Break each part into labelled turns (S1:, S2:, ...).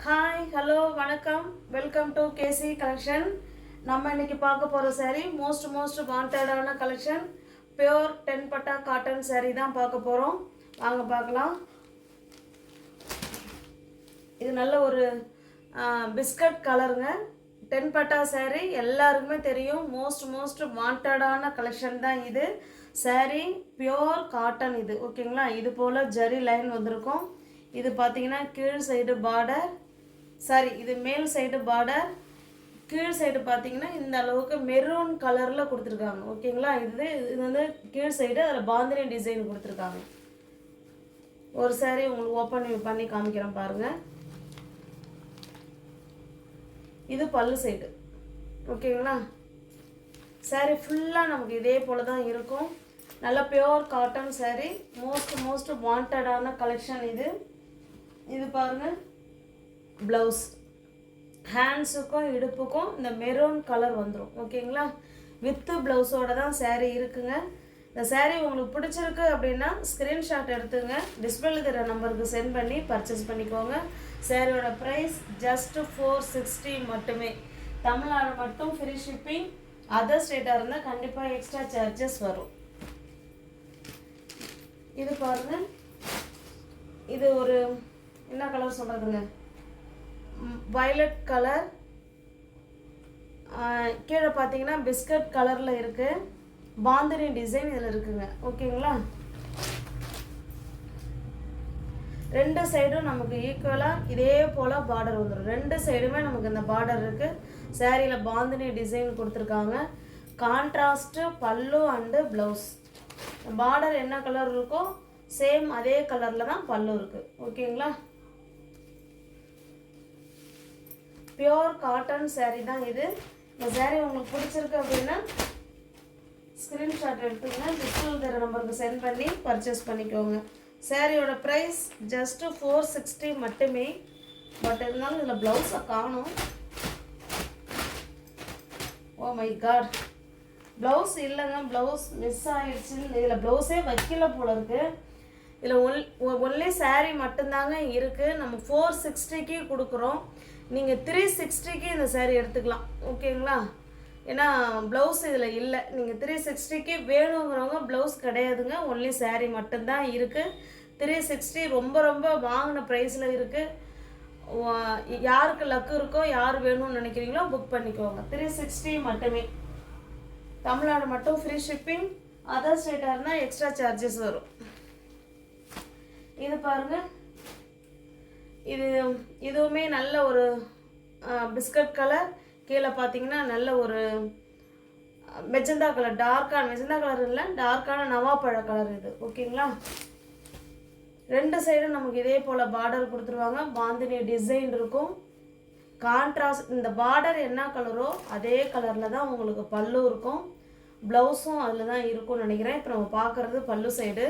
S1: Hi hello வணக்கம் welcome to KC collection. நம்ம இன்னைக்கு பார்க்க போகிற saree மோஸ்ட் வாண்டடான கலெக்ஷன் பியோர் 10 பட்டா காட்டன் saree தான் பார்க்க போகிறோம். வாங்க பார்க்கலாம். இது நல்ல ஒரு பிஸ்கட் கலருங்க. 10 பட்டா saree எல்லாருக்குமே தெரியும். மோஸ்ட் வாண்டடான கலெக்ஷன் தான் இது. saree பியோர் காட்டன் இது ஓகேங்களா. இது போல் ஜரி லைன் வந்திருக்கும். இது பார்த்தீங்கன்னா கீழ் சைடு பார்டர், சாரி இது மேல் சைடு பார்டர், கீழ் சைடு பார்த்தீங்கன்னா இந்த அளவுக்கு மெரூன் கலரில் கொடுத்துருக்காங்க ஓகேங்களா. இது வந்து கீழ் சைடு அதில் பாந்தினி டிசைன் கொடுத்துருக்காங்க. ஒரு saree உங்களுக்கு ஓப்பன் பண்ணி காமிக்கிறேன் பாருங்கள். இது பல்லு சைடு ஓகேங்களா. saree ஃபுல்லாக நமக்கு இதே போல் தான் இருக்கும். நல்ல பியோர் காட்டன் saree, மோஸ்ட் வாண்டடான கலெக்ஷன் இது. இது பாருங்கள் ப்ளவுஸ், ஹேண்ட்ஸுக்கும் இடுப்புக்கும் இந்த மெரூன் கலர் வந்துடும் ஓகேங்களா. வித்து ப்ளவுஸோட தான் saree இருக்குங்க. இந்த saree உங்களுக்கு பிடிச்சிருக்கு அப்படின்னா ஸ்க்ரீன்ஷாட் எடுத்துங்க, டிஸ்பிளேல தர நம்பருக்கு சென்ட் பண்ணி பர்ச்சேஸ் பண்ணிக்கோங்க. சாரியோட ப்ரைஸ் ஜஸ்ட் 460 மட்டுமே. தமிழ்நாடு மட்டும் ஃப்ரீ ஷிப்பிங். அதர் ஸ்டேட்டாக இருந்தால் கண்டிப்பாக எக்ஸ்ட்ரா சார்ஜஸ் வரும். இது பாருங்கள், இது ஒரு என்ன கலர் சொல்கிறதுங்க, வயலட் கலர். கீழே பார்த்தீங்கன்னா பிஸ்கட் கலரில் இருக்குது. பாந்தினி டிசைன் இதில் இருக்குங்க ஓகேங்களா. ரெண்டு சைடும் நமக்கு ஈக்குவலாக இதே போல் பார்டர் வந்துடும். ரெண்டு சைடுமே நமக்கு இந்த பார்டர் இருக்குது. சாரியில் பாந்தினி டிசைன் கொடுத்துருக்காங்க. கான்ட்ராஸ்ட்டு பல்லு அண்டு ப்ளவுஸ். பார்டர் என்ன கலர் இருக்கோ சேம் அதே கலரில் தான் பல்லு இருக்குது ஓகேங்களா. பியோர் காட்டன் saree தான் இது. இந்த saree உங்களுக்கு பிடிச்சிருக்கு அப்படின்னா ஸ்க்ரீன்ஷாட் எடுத்துங்க, டிஸ்பிளேல தர நம்பருக்கு சென்ட் பண்ணி பர்ச்சேஸ் பண்ணிக்கோங்க. சாரியோட ப்ரைஸ் ஜஸ்ட் 460 மட்டுமே. பட் இருந்தாலும் இதில் ப்ளவுஸை காணும். ஓ மை காட், ப்ளவுஸ் இல்லைங்க, ப்ளவுஸ் மிஸ் ஆகிடுச்சுன்னு இதில் ப்ளவுஸே வைக்கல போல இருக்குது. இதில் ஒன்லி saree மட்டும்தாங்க இருக்குது. நம்ம 460க்கு கொடுக்குறோம். நீங்கள் 360க்கு இந்த saree எடுத்துக்கலாம் ஓகேங்களா. ஏன்னா ப்ளவுஸ் இதில் இல்லை. நீங்கள் 360க்கு வேணுங்கிறவங்க ப்ளவுஸ் கிடையாதுங்க, ஒன்லி saree மட்டும்தான் இருக்குது. 360 ரொம்ப வாங்கின ப்ரைஸில் இருக்குது. யாருக்கு லக்கு இருக்கோ, யார் வேணும்னு நினைக்கிறீங்களோ புக் பண்ணிக்கோங்க. 360 மட்டுமே. தமிழ்நாடு மட்டும் ஃப்ரீ ஷிப்பிங். அதர் ஸ்டேட்டாக இருந்தால் எக்ஸ்ட்ரா சார்ஜஸ் வரும். இது பாருங்கள், இதுவுமே நல்ல ஒரு பிஸ்கட் கலர். கீழே பார்த்தீங்கன்னா நல்ல ஒரு மெஜந்தா கலர், டார்க்கான மெஜந்தா கலர் இல்லை, டார்க்கான நவாப்பழ கலர் இது ஓகேங்களா. ரெண்டு சைடும் நமக்கு இதே போல் பார்டர் கொடுத்துருவாங்க. பாந்தினி டிசைன் இருக்கும். கான்ட்ராஸ்ட் இந்த பார்டர் என்ன கலரோ அதே கலரில் தான் உங்களுக்கு பல்லு இருக்கும். ப்ளவுஸும் அதில் தான் இருக்கும்னு நினைக்கிறேன். இப்போ நம்ம பார்க்குறது பல்லு சைடு.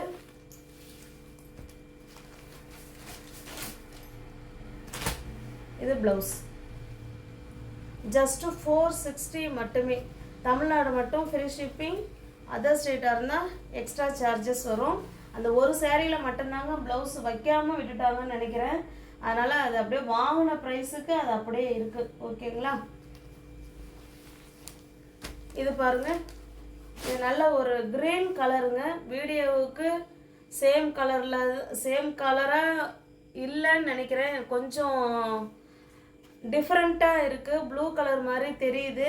S1: இது ப்ளவுஸ். ஜஸ்ட்டு 460 மட்டுமே. தமிழ்நாடு மட்டும் ஃப்ரீ ஷிப்பிங். அதர் ஸ்டேட்டாக இருந்தால் எக்ஸ்ட்ரா சார்ஜஸ் வரும். அந்த ஒரு சேரீயில் மட்டும்தாங்க ப்ளவுஸ் வைக்காமல் விட்டுட்டாங்கன்னு நினைக்கிறேன். அதனால் அது அப்படியே வாங்கின ப்ரைஸுக்கு அது அப்படியே இருக்குது ஓகேங்களா. இது பாருங்கள், இது நல்ல ஒரு க்ரீன் கலருங்க. வீடியோவுக்கு சேம் கலராக இல்லைன்னு நினைக்கிறேன். கொஞ்சம் டிஃப்ரெண்ட்டாக இருக்குது. ப்ளூ கலர் மாதிரி தெரியுது.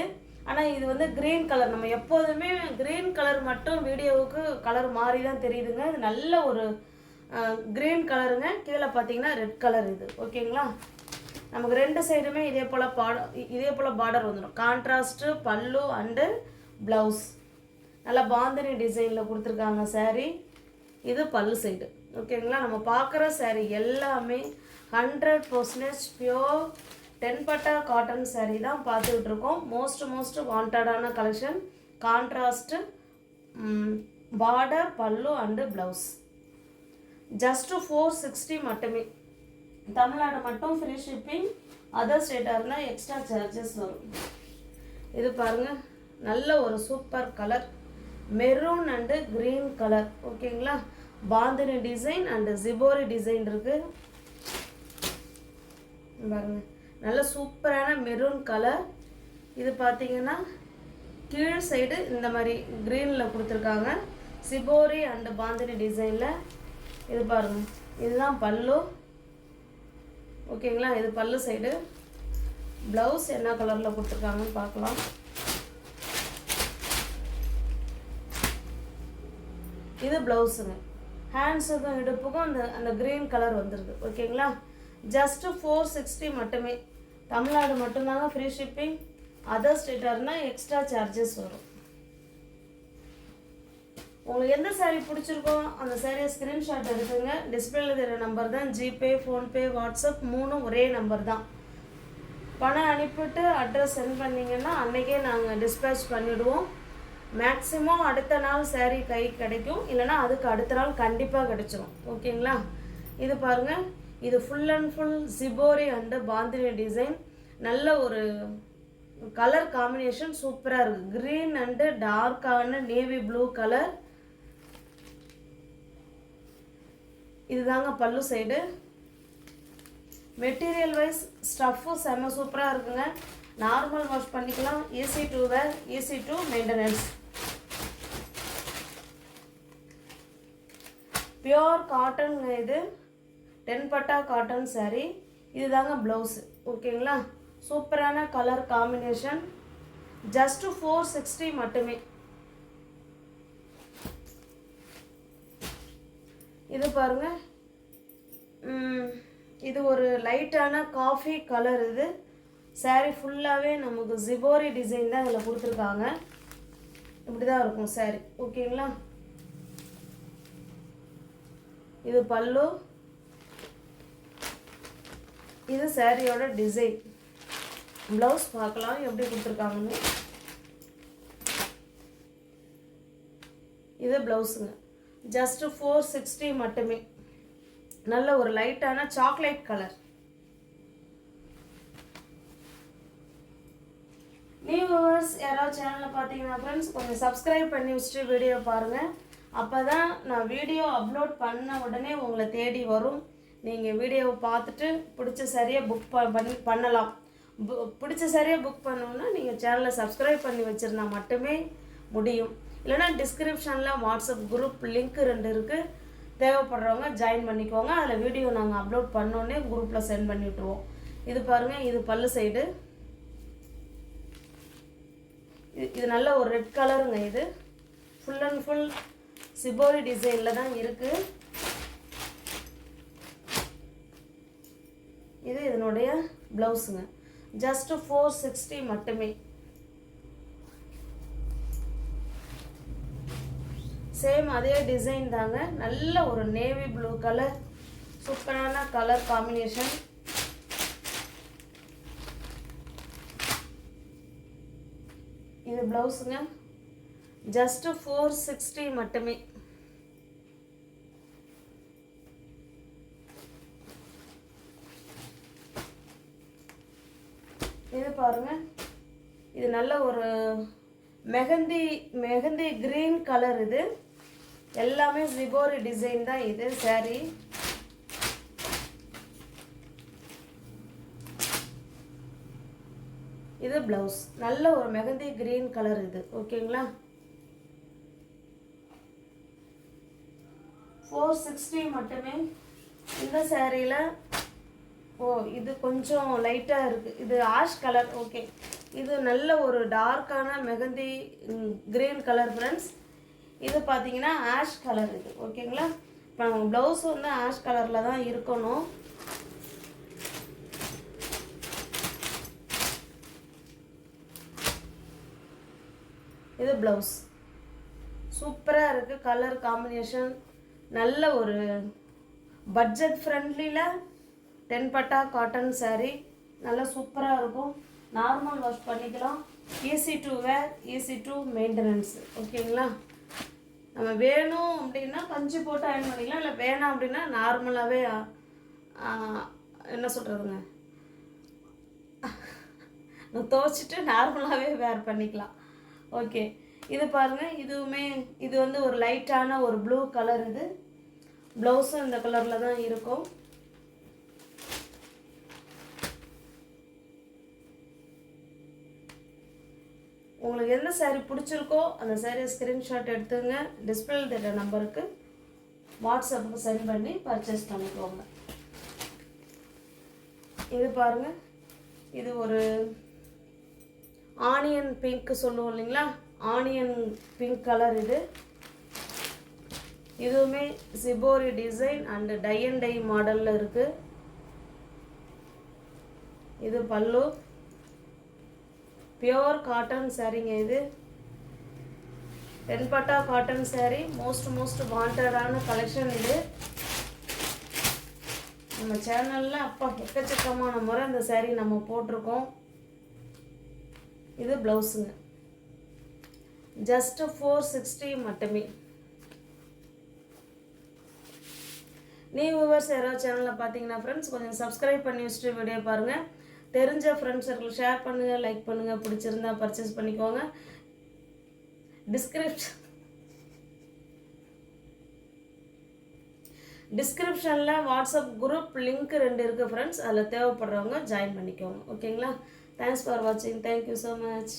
S1: ஆனால் இது வந்து க்ரீன் கலர். நம்ம எப்போதுமே க்ரீன் கலர் மட்டும் வீடியோவுக்கு கலர் மாறி தான் தெரியுதுங்க. இது நல்ல ஒரு க்ரீன் கலருங்க. கீழே பார்த்தீங்கன்னா ரெட் கலர் இது ஓகேங்களா. நமக்கு ரெண்டு சைடுமே இதே போல் பார்டர் வந்துடும். கான்ட்ராஸ்ட்டு பல்லு அண்டு ப்ளவுஸ். நல்லா பாந்தினி டிசைனில் கொடுத்துருக்காங்க saree. இது பல்லு சைடு ஓகேங்களா. நம்ம பார்க்குற saree எல்லாமே 100% பியோர் 10 பட்டா காட்டன் saree தான் பார்த்துக்கிட்டு இருக்கோம். மோஸ்ட் வாண்டடான கலெக்ஷன். கான்ட்ராஸ்ட்டு பார்டர் பல்லு அண்டு ப்ளவுஸ். ஜஸ்ட்டு 460 மட்டுமே. தமிழ்நாடு மட்டும் ஃப்ரீ ஷிப்பிங். அதர் ஸ்டேட்டாக இருந்தால் எக்ஸ்ட்ரா சார்ஜஸ் வரும். இது பாருங்கள், நல்ல ஒரு super colour, maroon and green colour ஓகேங்களா. பாந்தினி டிசைன் அண்டு ஜிபோரி டிசைன் இருக்குது. பாருங்க, நல்ல சூப்பரான மெரூன் கலர். இது பார்த்தீங்கன்னா கீழ் சைடு இந்த மாதிரி க்ரீனில் கொடுத்துருக்காங்க, சிபோரி அண்டு பாந்தினி டிசைனில். இது பாருங்கள், இதுதான் பல்லு. ஓகேங்களா, இது பல்லு சைடு. ப்ளவுஸ் என்ன கலரில் கொடுத்துருக்காங்கன்னு பார்க்கலாம். இது ப்ளவுஸுங்க. ஹேண்ட்ஸுக்கும் இடுப்புக்கும் அந்த க்ரீன் கலர் வந்துடுது. ஓகேங்களா, ஜஸ்ட்டு 460 மட்டுமே. தமிழ்நாடு மட்டும்தாங்க ஃப்ரீ ஷிப்பிங். அதர் ஸ்டேட்டாக இருந்தால் எக்ஸ்ட்ரா சார்ஜஸ் வரும். உங்களுக்கு எந்த சாரீ பிடிச்சிருக்கோ அந்த சாரியை ஸ்க்ரீன்ஷாட் எடுத்துங்க. டிஸ்பிளேல தெரிகிற நம்பர் தான் ஜிபே, ஃபோன்பே, வாட்ஸ்அப் 3 ஒரே நம்பர் தான். பணம் அனுப்பிவிட்டு அட்ரஸ் சென்ட் பண்ணிங்கன்னா அன்றைக்கே நாங்கள் டிஸ்பேச் பண்ணிவிடுவோம். மேக்ஸிமம் அடுத்த நாள் சாரீ கை கிடைக்கும், இல்லைனா அதுக்கு அடுத்த நாள் கண்டிப்பாக கிடைச்சிரும். ஓகேங்களா, இது பாருங்கள், இது full and full shibori and bandhani design. நல்ல ஒரு கலர் காம்பினேஷன் சூப்பராக இருக்குது. க்ரீன் அண்டு டார்க்கான நேவி ப்ளூ கலர். இதுதாங்க பல்லு சைடு. மெட்டீரியல் வைஸ் ஸ்டஃப்பும் செம்ம சூப்பராக இருக்குங்க. நார்மல் வாஷ் பண்ணிக்கலாம், easy to wear, easy to maintenance. Pure காட்டனுங்க. இது 10 பட்டா காட்டன் சாரீ. இதுதாங்க ப்ளவுஸு. ஓகேங்களா, சூப்பரான கலர் காம்பினேஷன். ஜஸ்ட்டு 460 மட்டுமே. இது பாருங்க, இது ஒரு லைட்டான காஃபி கலர். இது சாரீ ஃபுல்லாகவே நமக்கு ஜிபோரி டிசைன் தான் இதில் கொடுத்துருக்காங்க. இப்படி தான் இருக்கும் சாரீ. ஓகேங்களா, இது பல்லு, இது சாரியோட டிசைன். ப்ளவுஸ் பார்க்கலாம் எப்படி கொடுத்துருக்காங்கன்னு. இது ப்ளவுஸுங்க. ஜஸ்ட்டு 460 மட்டுமே. நல்ல ஒரு லைட்டான சாக்லேட் கலர். நியூ வியூவர்ஸ் யாராவது சேனலில் பார்த்தீங்கன்னா ஃப்ரெண்ட்ஸ் கொஞ்சம் சப்ஸ்கிரைப் பண்ணி வச்சுட்டு வீடியோ பாருங்கள். அப்போ தான் நான் வீடியோ அப்லோட் பண்ண உடனே உங்களை தேடி வரும். நீங்கள் வீடியோவை பார்த்துட்டு பிடிச்ச சரியாக புக் பண்ணலாம். பிடிச்ச சரியாக புக் பண்ணணுன்னா நீங்கள் சேனலை சப்ஸ்கிரைப் பண்ணி வச்சுருந்தா மட்டுமே முடியும். இல்லைனா டிஸ்கிரிப்ஷனில் வாட்ஸ்அப் குரூப் லிங்க் 2 இருக்குது. தேவைப்படுறவங்க ஜாயின் பண்ணிக்கோங்க. அதில் வீடியோ நாங்கள் அப்லோட் பண்ணோன்னே குரூப்பில் சென்ட் பண்ணி விட்ருவோம். இது பாருங்கள், இது பல்லு சைடு. இது நல்ல ஒரு ரெட் கலருங்க. இது ஃபுல் அண்ட் ஃபுல் சிபோரி டிசைனில் தான் இருக்குது. இது இதனுடைய ப்ளவுஸுங்க. ஜஸ்ட்டு 460 மட்டுமே. சேம் அதே டிசைன் தாங்க. நல்ல ஒரு நேவி ப்ளூ கலர், சூப்பரான கலர் காம்பினேஷன். இது ப்ளவுஸுங்க. ஜஸ்ட்டு 460 மட்டுமே. இது பாருங்க, இது நல்ல ஒரு மெஹந்தி கிரீன் கலர். இது எல்லாமே ஜிபோரி டிசைன் தான். இது சாரி. இது ப்ளவுஸ். நல்ல ஒரு மெஹந்தி கிரீன் கலர் இது. ஓகேங்களா, 460 மட்டுமே. இந்த சாரியில் இது கொஞ்சம் லைட்டாக இருக்குது. இது ஆஷ் கலர். ஓகே, இது நல்ல ஒரு டார்க்கான மெஹந்தி கிரீன் கலர் ஃப்ரெண்ட்ஸ். இது பார்த்தீங்கன்னா ஆஷ் கலர். இது ஓகேங்களா. இப்போ நம்ம ப்ளவுஸ் வந்து ஆஷ் கலரில் தான் இருக்கணும். இது ப்ளவுஸ். சூப்பராக இருக்குது கலர் காம்பினேஷன். நல்ல ஒரு பட்ஜெட் ஃப்ரெண்ட்லியில் 10 பட்டா காட்டன் சாரீ. நல்லா சூப்பராக இருக்கும். நார்மல் வாஷ் பண்ணிக்கலாம். Easy to wear, easy to maintenance. ஓகேங்களா, நம்ம வேணும் அப்படின்னா பஞ்சு போட்டு அயன் பண்ணிக்கலாம். இல்லை வேணாம் அப்படின்னா நார்மலாகவே என்ன சொல்கிறதுங்க, துவைச்சிட்டு நார்மலாகவே வேர் பண்ணிக்கலாம். ஓகே, இது பாருங்கள், இது வந்து ஒரு லைட்டான ஒரு ப்ளூ கலர். இது ப்ளவுஸும் இந்த கலரில் தான் இருக்கும். உங்களுக்கு எந்த saree பிடிச்சிருக்கோ அந்த saree ஸ்க்ரீன்ஷாட் எடுத்துங்க, டிஸ்பிளே தெரியுற நம்பருக்கு வாட்ஸ்அப்புக்கு சென்ட் பண்ணி பர்ச்சேஸ் பண்ணிக்கோங்க. இது பாருங்கள், இது ஒரு ஆனியன் பிங்க் சொல்லுவோம் இல்லைங்களா, ஆனியன் பிங்க் கலர். இதுவுமே shibori design and tie and dye மாடலில் இருக்குது. இது பல்லு, பியோர் காட்டன் சாரீங்க. இது தென்பட்டா காட்டன் சாரீ, மோஸ்ட் வாண்டடான கலெக்ஷன். இது நம்ம சேனலில் எக்கச்சக்கமான முறை இந்த சாரீ நம்ம போட்டிருக்கோம். இது ப்ளவுஸுங்க, ஜஸ்ட் 460 மட்டுமே. நியூ வியூவர்ஸ் யாராவது சேனலில் பார்த்தீங்கன்னா ஃப்ரெண்ட்ஸ் கொஞ்சம் சப்ஸ்கிரைப் பண்ணி வச்சுட்டு வீடியோ பாருங்கள். தெரிஞ்ச ஃப்ரெண்ட்ஸ் சர்க்கிள் ஷேர் பண்ணுங்கள், லைக் பண்ணுங்கள், பிடிச்சிருந்தா பர்ச்சேஸ் பண்ணிக்கோங்க. டிஸ்கிரிப்ஷனில் வாட்ஸ்அப் குரூப் லிங்க் 2 இருக்குது ஃப்ரெண்ட்ஸ். அதில் தேவைப்படுறவங்க ஜாயின் பண்ணிக்கோங்க. ஓகேங்களா? தேங்க்ஸ் ஃபார் வாட்சிங். Thank you so much.